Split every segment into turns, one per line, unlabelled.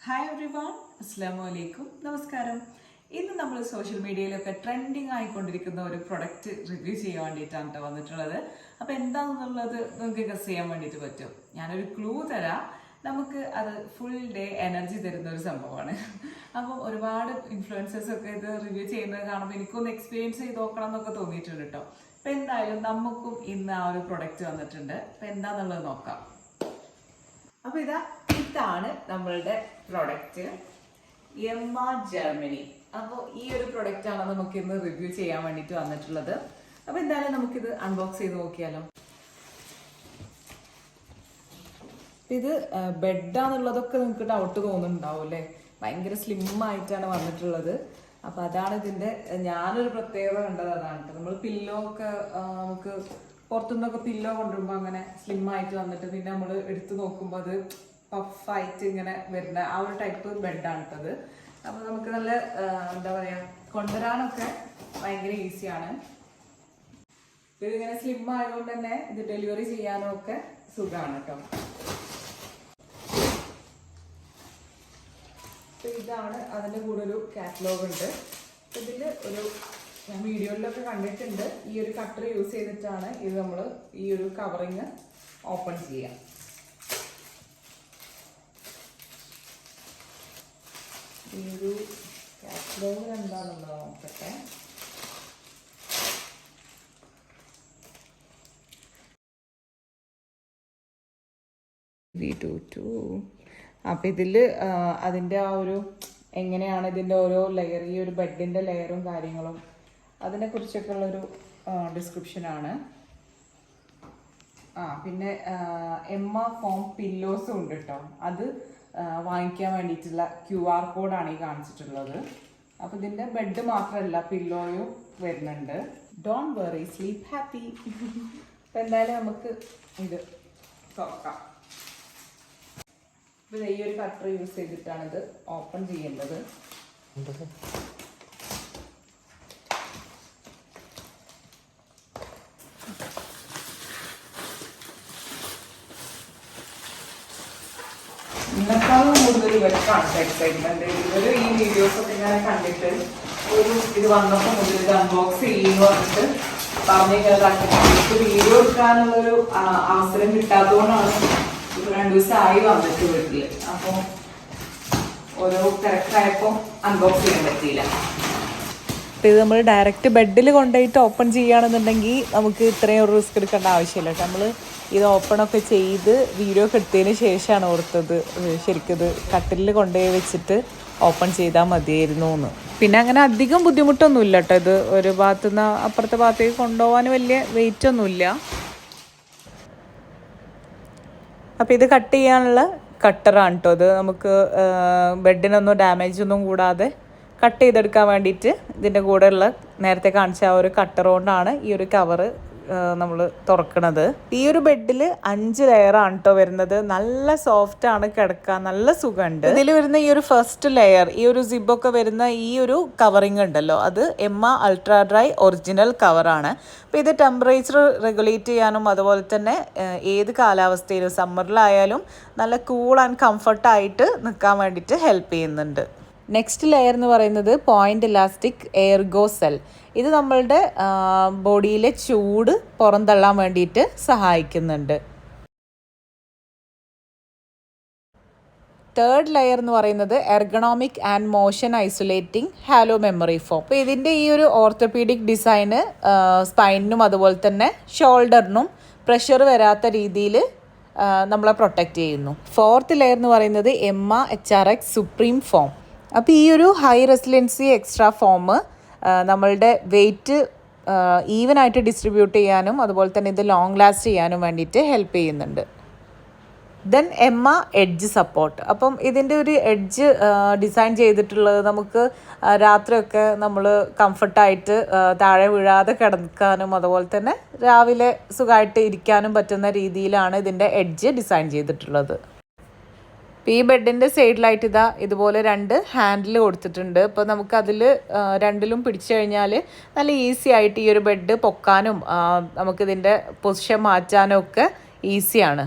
Hi every one, അസ്സാം വലൈക്കും, നമസ്കാരം. ഇന്ന് നമ്മൾ സോഷ്യൽ മീഡിയയിലൊക്കെ ട്രെൻഡിങ് ആയിക്കൊണ്ടിരിക്കുന്ന ഒരു പ്രൊഡക്റ്റ് റിവ്യൂ ചെയ്യാൻ വേണ്ടിയിട്ടാണ് കേട്ടോ വന്നിട്ടുള്ളത്. അപ്പോൾ എന്താണെന്നുള്ളത് നിങ്ങൾക്ക് ഗസ് ചെയ്യാൻ വേണ്ടിയിട്ട് പറ്റും. ഞാനൊരു ക്ലൂ തരാം. നമുക്ക് അത് ഫുൾ ഡേ എനർജി തരുന്ന ഒരു സംഭവമാണ്. അപ്പം ഒരുപാട് ഇൻഫ്ലുവൻസേഴ്സ് ഒക്കെ ഇത് റിവ്യൂ ചെയ്യുന്നത് കാണുമ്പോൾ എനിക്കൊന്ന് എക്സ്പീരിയൻസ് ചെയ്ത് നോക്കണം എന്നൊക്കെ തോന്നിയിട്ടുണ്ട് കേട്ടോ. അപ്പം എന്തായാലും നമുക്കും ഇന്ന് ആ ഒരു പ്രൊഡക്റ്റ് വന്നിട്ടുണ്ട്. അപ്പം എന്താണെന്നുള്ളത് നോക്കാം. അപ്പോൾ ഇതാണ് നമ്മളുടെ പ്രൊഡക്റ്റ്, എമ്മ ജർമ്മനി. അപ്പോൾ ഈ ഒരു പ്രൊഡക്റ്റാണ് നമുക്ക് ഇന്ന് റിവ്യൂ ചെയ്യാൻ വേണ്ടിയിട്ട് വന്നിട്ടുള്ളത്. അപ്പോൾ എന്തായാലും നമുക്കിത് അൺബോക്സ് ചെയ്ത് നോക്കിയാലോ. ഇത് ബെഡാന്നുള്ളതൊക്കെ നിങ്ങൾക്ക് ഡൗട്ട് തോന്നുന്നുണ്ടാവും അല്ലേ. ഭയങ്കര സ്ലിം ആയിട്ടാണ് വന്നിട്ടുള്ളത്. അപ്പോൾ അതാണ് ഇതിൻ്റെ ഞാനൊരു പ്രത്യേകത കണ്ടത് അതാണ്. നമ്മൾ പില്ലോ ഒക്കെ നമുക്ക് പുറത്തുനിന്നൊക്കെ പില്ലോ കൊണ്ടുവരുമ്പോൾ അങ്ങനെ സ്ലിം ആയിട്ട് വന്നിട്ട് പിന്നെ നമ്മൾ എടുത്തു നോക്കുമ്പോൾ അത് പഫായിട്ട് ഇങ്ങനെ വരുന്ന ആ ഒരു ടൈപ്പ് ബെഡാണ് ഇട്ടത്. അപ്പോൾ നമുക്ക് നല്ല എന്താ പറയുക, കൊണ്ടുവരാനൊക്കെ ഭയങ്കര ഈസിയാണ്. ഇതിങ്ങനെ സ്ലിം ആയതുകൊണ്ട് തന്നെ ഇത് ഡെലിവറി ചെയ്യാനും ഒക്കെ സുഖമാണ് കേട്ടോ. ഇതാണ് അതിൻ്റെ കൂടെ ഒരു കാറ്റലോഗ് ഉണ്ട്. ഇതിൽ ഒരു ഞാൻ വീഡിയോയിലൊക്കെ കണ്ടിട്ടുണ്ട്, ഈ ഒരു കട്ടർ യൂസ് ചെയ്തിട്ടാണ് ഇത് നമ്മൾ ഈ ഒരു കവറിങ് ഓപ്പൺ ചെയ്യുക. ഈ ഒരു കാറ്റലോഗ് എന്താണെന്ന് നോക്കട്ടെ. അപ്പം ഇതിൽ അതിൻ്റെ ആ ഒരു എങ്ങനെയാണ് ഇതിൻ്റെ ഓരോ ലെയർ, ഈ ഒരു ബെഡിൻ്റെ ലെയറും കാര്യങ്ങളും അതിനെക്കുറിച്ചൊക്കെ ഉള്ളൊരു ഡിസ്ക്രിപ്ഷനാണ്. പിന്നെ എമ്മ ഫോം പില്ലോസും ഉണ്ട് കേട്ടോ. അത് വാങ്ങിക്കാൻ വേണ്ടിയിട്ടുള്ള QR കോഡാണ് ഈ കാണിച്ചിട്ടുള്ളത്. അപ്പോൾ ഇതിൻ്റെ ബെഡ് മാത്രമല്ല പില്ലോയും വരുന്നുണ്ട്. Don't worry, sleep happy. അപ്പം എന്തായാലും നമുക്ക് ഇത് തുറക്കാം. അപ്പോൾ ഈ ഒരു കട്ടർ യൂസ് ചെയ്തിട്ടാണ് ഇത് ഓപ്പൺ ചെയ്യേണ്ടത്. ഇതിനേക്കാളും കൂടുതൽ ഇവർക്കാണ് എക്സൈറ്റ്മെന്റ്. ഇവർ ഈ വീഡിയോസൊക്കെ ഇങ്ങനെ കണ്ടിട്ട് ഇത് വന്നപ്പോൾ മുതൽ ഇത് അൺബോക്സ് ചെയ്യുന്നു പറഞ്ഞിട്ട് പറഞ്ഞിട്ട് വീഡിയോ എടുക്കാനുള്ളൊരു അവസരം കിട്ടാത്തതുകൊണ്ടാണ് ഇപ്പൊ 2 ദിവസമായി വന്നിട്ട് വീട്ടില്. അപ്പോൾ ഓരോ തിരക്കായപ്പോൾ അൺബോക്സ് ചെയ്യാൻ പറ്റിയില്ല. ഇത് നമ്മൾ ഡയറക്റ്റ് ബെഡിൽ കൊണ്ടുപോയിട്ട് ഓപ്പൺ ചെയ്യുകയാണെന്നുണ്ടെങ്കിൽ നമുക്ക് ഇത്രയും ഒരു റിസ്ക് എടുക്കേണ്ട ആവശ്യമില്ല. നമ്മൾ ഇത് ഓപ്പണൊക്കെ ചെയ്ത് വീഡിയോ ഒക്കെ എടുത്തതിന് ശേഷമാണ് ഓർത്തത് ശരിക്കും ഇത് കട്ടിലിൽ കൊണ്ടുപോയി വെച്ചിട്ട് ഓപ്പൺ ചെയ്താൽ മതിയായിരുന്നു എന്ന്. പിന്നെ അങ്ങനെ അധികം ബുദ്ധിമുട്ടൊന്നുമില്ല കേട്ടോ. ഇത് ഒരു ഭാഗത്തുനിന്ന് അപ്പുറത്തെ ഭാഗത്തേക്ക് കൊണ്ടുപോകാൻ വലിയ വെയിറ്റ് ഒന്നുമില്ല. അപ്പോൾ ഇത് കട്ട് ചെയ്യാനുള്ള കട്ടറാണ് കേട്ടോ. ഇത് നമുക്ക് ബെഡിനൊന്നും ഡാമേജ് ഒന്നും കൂടാതെ കട്ട് ചെയ്തെടുക്കാൻ വേണ്ടിയിട്ട് ഇതിൻ്റെ കൂടെയുള്ള നേരത്തെ കാണിച്ച ആ ഒരു കട്ടർ കൊണ്ടാണ് ഈ ഒരു കവറ് നമ്മൾ തുറക്കണത്. ഈ ഒരു ബെഡിൽ 5 ലെയറാണ് കേട്ടോ വരുന്നത്. നല്ല സോഫ്റ്റാണ് കിടക്കാൻ, നല്ല സുഖമുണ്ട്. ഇതിൽ വരുന്ന ഈ ഒരു ഫസ്റ്റ് ലെയർ, ഈ ഒരു സിബൊക്കെ വരുന്ന ഈ ഒരു കവറിങ് ഉണ്ടല്ലോ, അത് എമ്മ അൾട്രാ ഡ്രൈ ഒറിജിനൽ കവറാണ്. അപ്പോൾ ഇത് ടെമ്പറേച്ചർ റെഗുലേറ്റ് ചെയ്യാനും അതുപോലെ തന്നെ ഏത് കാലാവസ്ഥയിലും സമ്മറിലായാലും നല്ല കൂൾ ആൻഡ് കംഫർട്ടായിട്ട് നിൽക്കാൻ വേണ്ടിയിട്ട് ഹെൽപ്പ് ചെയ്യുന്നുണ്ട്. നെക്സ്റ്റ് ലെയർ എന്ന് പറയുന്നത് പോയിൻ്റ് ഇലാസ്റ്റിക് എയർഗോ സെൽ. ഇത് നമ്മളുടെ ബോഡിയിലെ ചൂട് പുറന്തള്ളാൻ വേണ്ടിയിട്ട് സഹായിക്കുന്നുണ്ട്. തേർഡ് ലെയർ എന്ന് പറയുന്നത് ergonomic and motion isolating halo memory foam. അപ്പോൾ ഇതിൻ്റെ ഈ ഒരു ഓർത്തോപീഡിക് ഡിസൈന് സ്പൈനിനും അതുപോലെ തന്നെ ഷോൾഡറിനും പ്രഷർ വരാത്ത രീതിയിൽ നമ്മളെ പ്രൊട്ടക്റ്റ് ചെയ്യുന്നു. ഫോർത്ത് ലെയർ എന്ന് പറയുന്നത് എമ്മ HRX സുപ്രീം ഫോം. അപ്പോൾ ഈ ഒരു ഹൈ റെസിലൻസി എക്സ്ട്രാ ഫോം നമ്മളുടെ വെയിറ്റ് ഈവനായിട്ട് ഡിസ്ട്രിബ്യൂട്ട് ചെയ്യാനും അതുപോലെ തന്നെ ഇത് ലോങ് ലാസ്റ്റ് ചെയ്യാനും വേണ്ടിയിട്ട് ഹെൽപ്പ് ചെയ്യുന്നുണ്ട്. ദെൻ എമ്മ എഡ്ജ് സപ്പോർട്ട്. അപ്പം ഇതിൻ്റെ ഒരു എഡ്ജ് ഡിസൈൻ ചെയ്തിട്ടുള്ളത് നമുക്ക് രാത്രിയൊക്കെ നമ്മൾ കംഫർട്ടായിട്ട് താഴെ വീഴാതെ കിടക്കാനും അതുപോലെ തന്നെ രാവിലെ സുഖമായിട്ട് ഇരിക്കാനും പറ്റുന്ന രീതിയിലാണ് ഇതിൻ്റെ എഡ്ജ് ഡിസൈൻ ചെയ്തിട്ടുള്ളത്. ഈ ബെഡിൻ്റെ സൈഡിലായിട്ട് ഇതുപോലെ 2 ഹാൻഡിൽ കൊടുത്തിട്ടുണ്ട്. അപ്പോൾ നമുക്കതിൽ രണ്ടിലും പിടിച്ചു കഴിഞ്ഞാൽ നല്ല ഈസി ആയിട്ട് ഈ ഒരു ബെഡ് പൊക്കാനും നമുക്കിതിൻ്റെ പൊസിഷൻ മാറ്റാനും ഒക്കെ ഈസിയാണ്.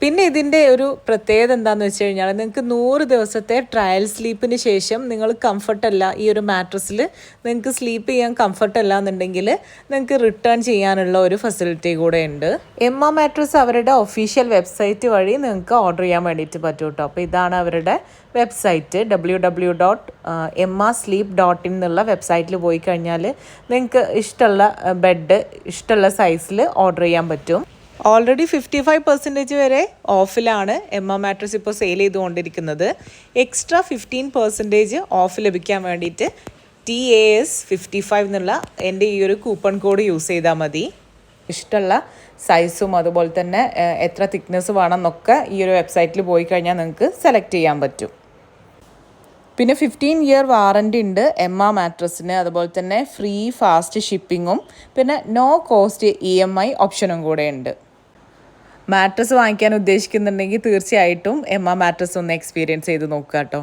പിന്നെ ഇതിൻ്റെ ഒരു പ്രത്യേകത എന്താണെന്ന് വെച്ച് കഴിഞ്ഞാൽ നിങ്ങൾക്ക് 100 ദിവസത്തെ ട്രയൽ സ്ലീപ്പിന് ശേഷം നിങ്ങൾ കംഫർട്ടല്ല ഈ ഒരു മാട്രസിൽ നിങ്ങൾക്ക് സ്ലീപ്പ് ചെയ്യാൻ കംഫർട്ടല്ല എന്നുണ്ടെങ്കിൽ നിങ്ങൾക്ക് റിട്ടേൺ ചെയ്യാനുള്ള ഒരു ഫെസിലിറ്റി കൂടെ ഉണ്ട്. എമ്മ മാട്രസ് അവരുടെ ഒഫീഷ്യൽ വെബ്സൈറ്റ് വഴി നിങ്ങൾക്ക് ഓർഡർ ചെയ്യാൻ വേണ്ടിയിട്ട് പറ്റും കേട്ടോ. അപ്പോൾ ഇതാണ് അവരുടെ വെബ്സൈറ്റ് www.emmasleep.in എന്നുള്ള വെബ്സൈറ്റിൽ പോയി കഴിഞ്ഞാൽ നിങ്ങൾക്ക് ഇഷ്ടമുള്ള ബെഡ് ഇഷ്ടമുള്ള സൈസിൽ ഓർഡർ ചെയ്യാൻ പറ്റും. ഓൾറെഡി 55% വരെ ഓഫിലാണ് എമ്മ മാട്രസ് ഇപ്പോൾ സെയിൽ ചെയ്തുകൊണ്ടിരിക്കുന്നത്. എക്സ്ട്രാ 15% ഓഫ് ലഭിക്കാൻ വേണ്ടിയിട്ട് TAS55 എന്നുള്ള എൻ്റെ ഈ ഒരു കൂപ്പൺ കോഡ് യൂസ് ചെയ്താൽ മതി. ഇഷ്ടമുള്ള സൈസും അതുപോലെ തന്നെ എത്ര തിക്നെസ് വേണമെന്നൊക്കെ ഈ ഒരു വെബ്സൈറ്റിൽ പോയി കഴിഞ്ഞാൽ നിങ്ങൾക്ക് സെലക്ട് ചെയ്യാൻ പറ്റും. പിന്നെ 15 ഇയർ വാറൻറ്റി ഉണ്ട് എമ്മ മാട്രസിന്. അതുപോലെ തന്നെ ഫ്രീ ഫാസ്റ്റ് ഷിപ്പിങ്ങും പിന്നെ നോ കോസ്റ്റ് EMI ഓപ്ഷനും കൂടെ ഉണ്ട്. മാട്രസ് വാങ്ങിക്കാൻ ഉദ്ദേശിക്കുന്നുണ്ടെങ്കിൽ തീർച്ചയായിട്ടും എമ്മ മാട്രസ് ഒന്ന് എക്സ്പീരിയൻസ് ചെയ്ത് നോക്കുക കേട്ടോ.